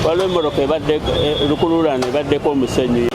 waliwo emmotoka ebadde Lukululana ebaddeko omusenyu.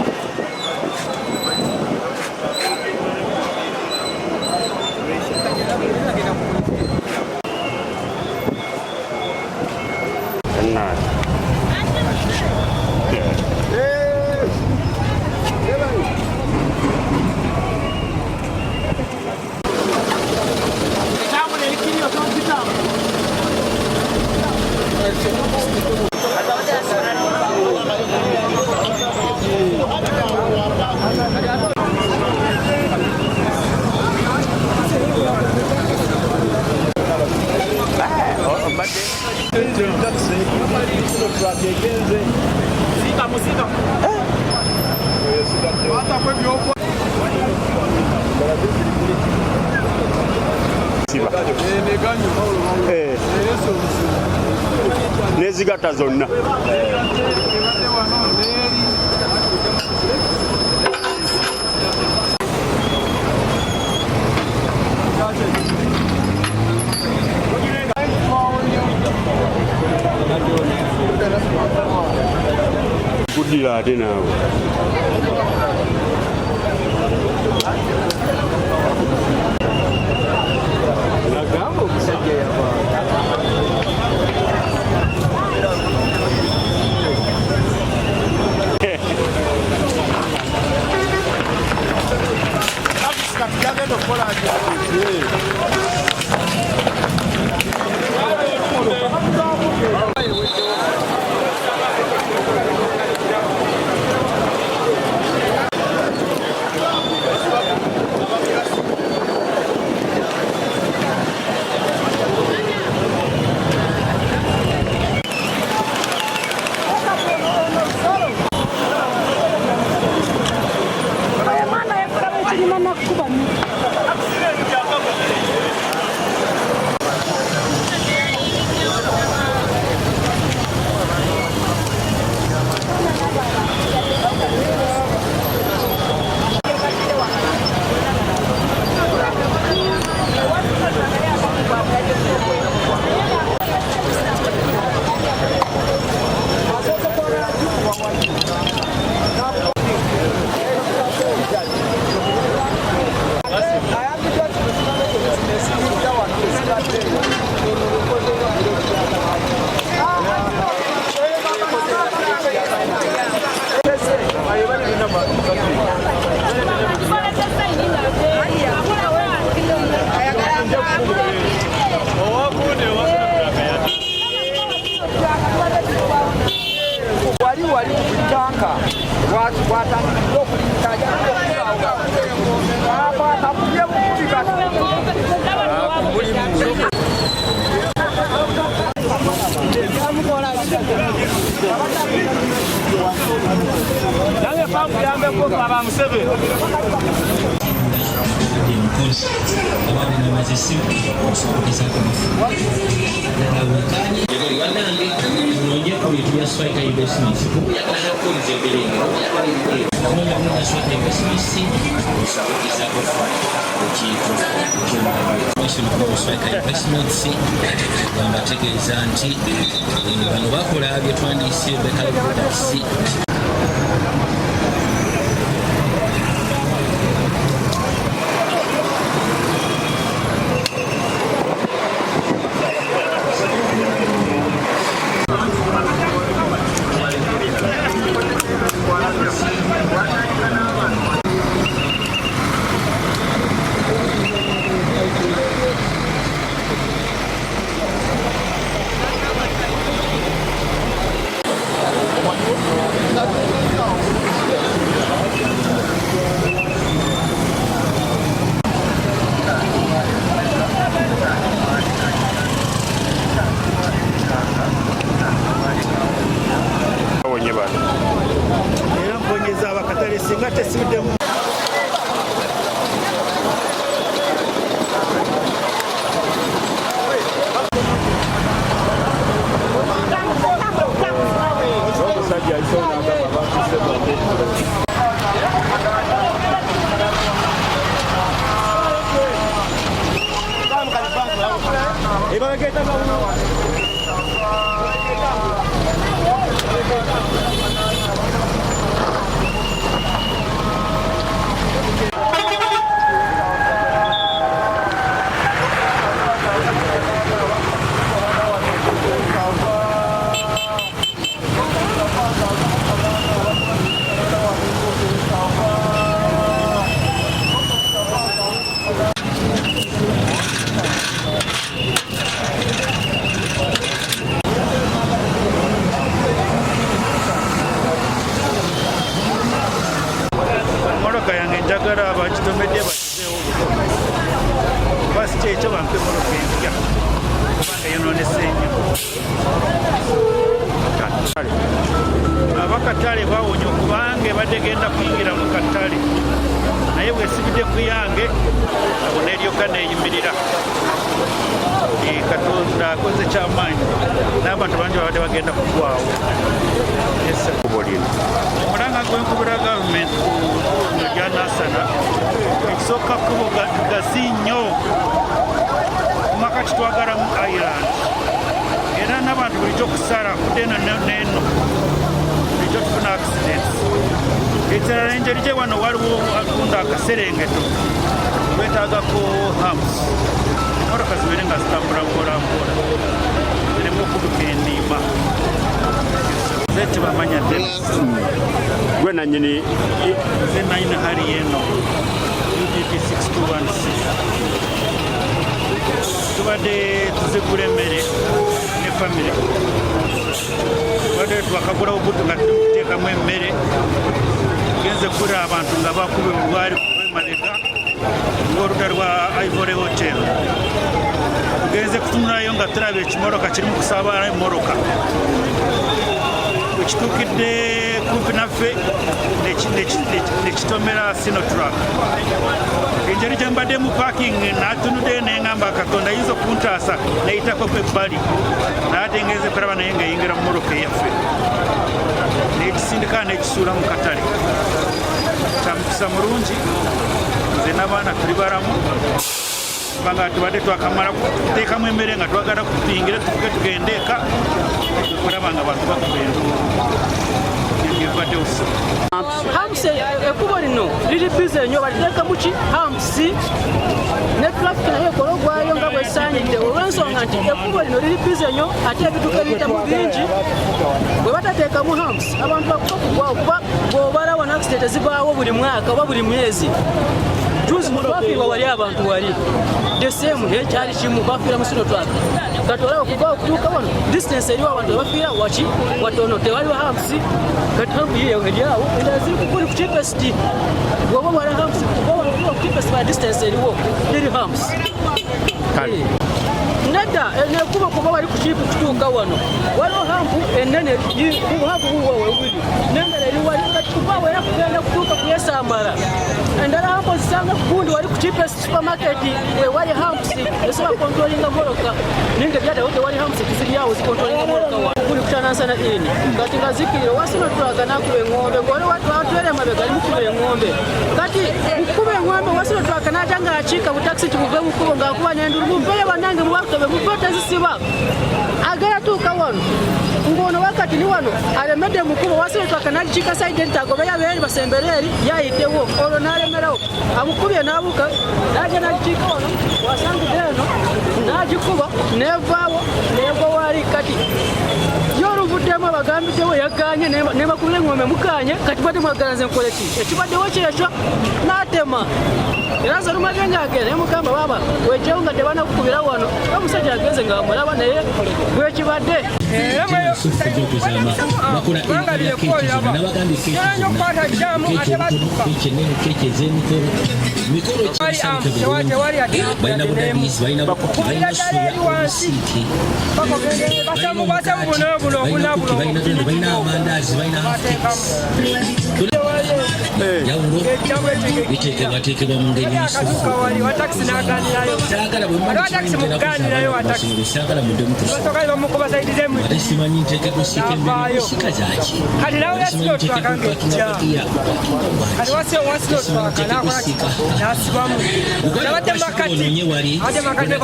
Nezigata zonna kudira ate naawe nagamba omusajja yava Motoka yange njagala abakitomedde bakizeewo basi ekyo bampe motoka empya kubanga yonoonese nnyo. Abakatale bawonya okubanga ebadde genda kuyingira mu katale naye bwesibidde ku yange abo neryoka neeyimirira. Katonda akoze kyamaanyi n'abantu bangi babadde bagenda kugwawo. Omulanga gwenkubira gavumenti ku gya Nansana ekisooka kkubo gazi nnyo kumakati twagalamu Island era n'abantu bulijjo kusala kudde eno n'eno bulijjo tufuna accidents. Ekirala engeri gye wano waliwo atunda akaserengeto wetaagako hams motoka zibeere nga zitambula mpolampola zireme okubuka endiimazetibamanya dde gwe nannyini ze nanyina hali eno UPP 6216 tubadde tuzigula emmere ne famire tubadde twakagulawo butu nga tuli kuteekamu emmere genze kugulira abantu nga bakuba obulwali emabega ng'oludda lwa Ivory Hotel. Tugenze kutunulayo nga tulaba ekimotoka kirimu kusaabala emmoroka ekituukidde kumpi naffe nekitomera Sinotrak. Engeri gye mbadde mu parking n'atunudde neŋŋamba Katonda ayinza okuntaasa neyitako kw'ebbali n'ate ngenze kulaba naye ng'eyingira mu moroka eyaffe n'ekisindika n'ekisuula mu katale. Kya mukisa mulungi nze n'abaana tuli balamu kubanga tubadde twakamala kuteekamu emmere nga twagala kutuyingire tufuke tugende eka okulaba nga bantu bakuba enduulu ebadde obusa. Hamsi ekkubo lino liri bize nnyo baliteekamu ki hamsi ne traffic nayo ekola ogwayo nga bwesaanidde olw'ensonga nti ekkubo lino liri bize nnyo ate ebituka ebiyitamu bingi bwe batateekamu hamsi abantu bakuba kugwawo kuba bw'obala wana accident zibaawo buli mwaka oba buli mwezi. Juzi twafiirwa wali abantu wali desemu ekyali kimu bafiira mu Sinotrak kati olaba okuva okutuuka wano distance eriwo abantu bafiira waki watono tewaliwo hamsi kati hambuyiyo eryawo endala ziri kukuli ku cheapest bwoba wala hamsi kuba ku cheapest ba distance eriwo liri hamsi nedda nekuba kuba wali ku chipu kutuuka wano waliwo hampu enene buhampu buwa webuli nendala eri wali kati kuba wera kugenda kutuuka ku esaabadde endala hampu zisanga kugundi wali ku cheapest supermarket wali hampusi esobola kontrolinga moroka ninga byadawo tewali hampusi tiziryawo zikontrolinga moroka kuli ku Nansana ini kati nga zikirire Wasinotrak nakuba eŋŋombe ng'oli watwere emabega ali mukuba eŋŋombe kati mukuba eŋŋombe Wasinotrak naja ng'akiika butakisi kimuve mukubo ng'akuba n'endulu mumpeyo bannange mubakutobe muve tezisiba agala tuuka wano ng'ono wakati ni wano alemedde mukubo Wasinotrak nagikiika saidi enti agobe yabeeri basembere eri yayiddewo olwo n'alemerawo amukubye n'abuka naja nagikiika wano wasangidde eno n'agikuba n'evaawo n'egwa waali kati yooluvuddemu abagambiddewo yaganye nebakubira eŋŋombe mukanye kati badde mwagala nze nkole ki ekibaddewo kyekyo n'atema era nze lumadde ng'agenda nemugamba baaba wejjewo nga tebanakukubira wano omusajja agenze nga bamulaba naye bwekibadde yawulo biteekebwateekebwa mu ngeri saagala muddemu ate simanyi nteekeddwa osiika emmere osiika zaki simanyi nteekeddwa okwakinga bagiya ononye wali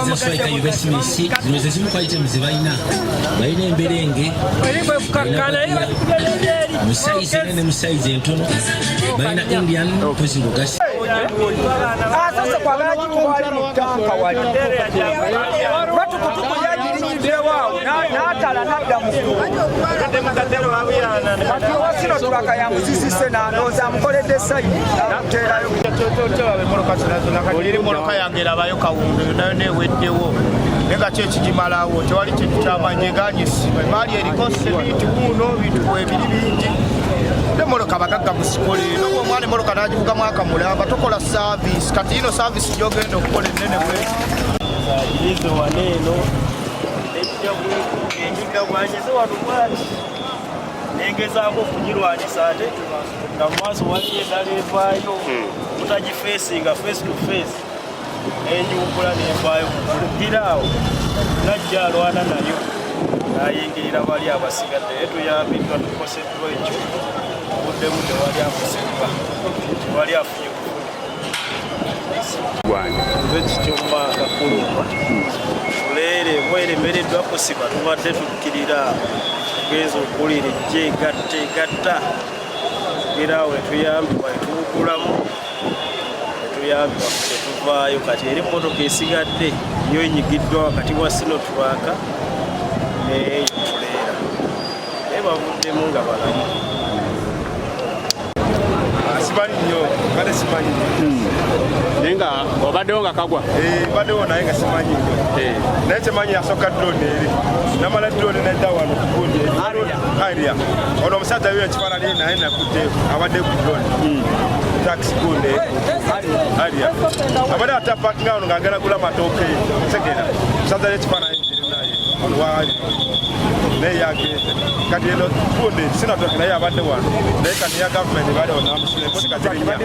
zaswaika yubesimisi zino ze zimu kwaitemu ze balina emberenge musaizi nene musaizi entono balina indian mpozi ngogasi sasa kwagala kiwali mutanka wali batukutuku yagirinyidde waawo n'atala n'adda kati wasino tulaka yamusisise n'andooza amukoledde sayidi n'amuteerayo oliri moloka yange erabayo kawundu nayo neeweddewo nga ki ekigimalawo tewali kintu kyamanye eganyisibwa emaali eriko sebintu buno bintu ebiri bingi nemoloka bagagga musikole nomwana emoloka nagivuga mwaka mulamba tokola saavisi kati ino saavisi gyogenda okukola enene bwezi irize waneeno enjudda bwanyeze wanumwaki nengezaako okugirwanisa ate nga mumaaso waliyo endala evaayo mutagifeesinga face to face enjungula nevaayo kulugiraawo najja alwana nayo nayingirira bali abasigadde naye tuyambiddwa tukoseddwa ekyo buddemu tewali akoseddwa tewali afunye nze kikyommaaka kuluma tuleere mweremereddwa kusiba tubadde tukkirira tugenza okulira ejja egatta giraawo etuyambibwa etubukulamu etuyambibwa tetuvaayo kati eri emmotoka esigadde yo enyigiddwa wakati wa sinotulwaka neyo tuleera naye bavuddemu nga balamu simanyi nnyo kale simanyi naye nga obaddewo nga kagwa baddewo naye nga simanyi nnyo naye kyemanyi yasooka drone eri namala drone nedda wano kugundi aria ono omusajja yo ekifaanani naye nakudde abadde ku drone taxi gundi aria abadde atapakinga wano ng'agenda gula matooke segera omusajja yo ekifaanani kiri naye waali naye yagende kati eno gundi sinatoki naye abadde wano naye kati ya gavumenti bali onamusula emotoka zirinya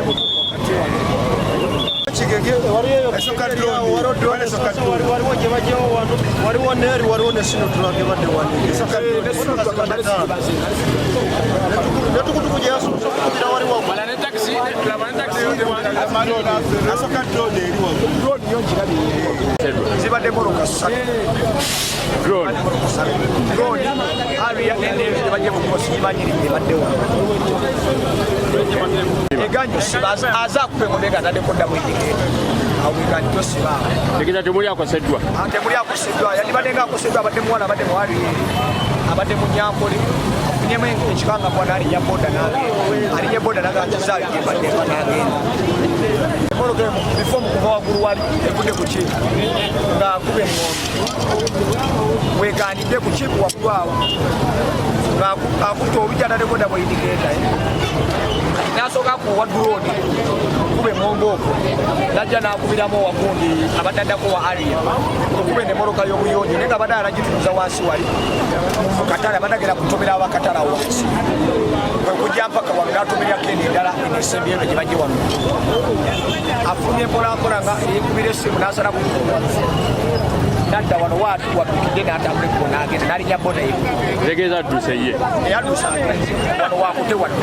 waliwo neeri waliwo nesinotulage badde netukutuku gyeyasokugira waliwo zibadde moloka aria nebajje mukosi gimanyiridde badde eganjo siba azakupemodega tadekodda mwindikeeta awigani tosiba ekita temuli akoseddwa temuli akoseddwa yandibaddenga akoseddwa abadde muwala abadde muwali abadde munyankole afunyemu ekikangabwa n'alinya boda n'agenda alinya boda nagakiza aligyembadde n'agenda emoloka bifo mukuva waggulu wali evudde ku kipu ng'akuba eŋŋombe weganidde ku kipu waggulu awo ng'akutta olujja tadekodda mwindikeeta nasooka kuwa drone kuba eŋŋombe okwo najja n'akubiramu owagundi abadde addako wa aria okuba enemoloka y'obuyonjo naye nga badde alagituuza wansi wali mu katale abadde agenda kutomera abakatale awo wansi kwekujja mpaka wano n'atomerako eno endala enesembi eno gye bajje wano afumye mpolampola nga yekubira essimu n'asala ku nadda wano watukidde n'atambula ekkubo n'agenda n'alinya boda ye tegeeza adduse ye eyadduse wano wakutte wano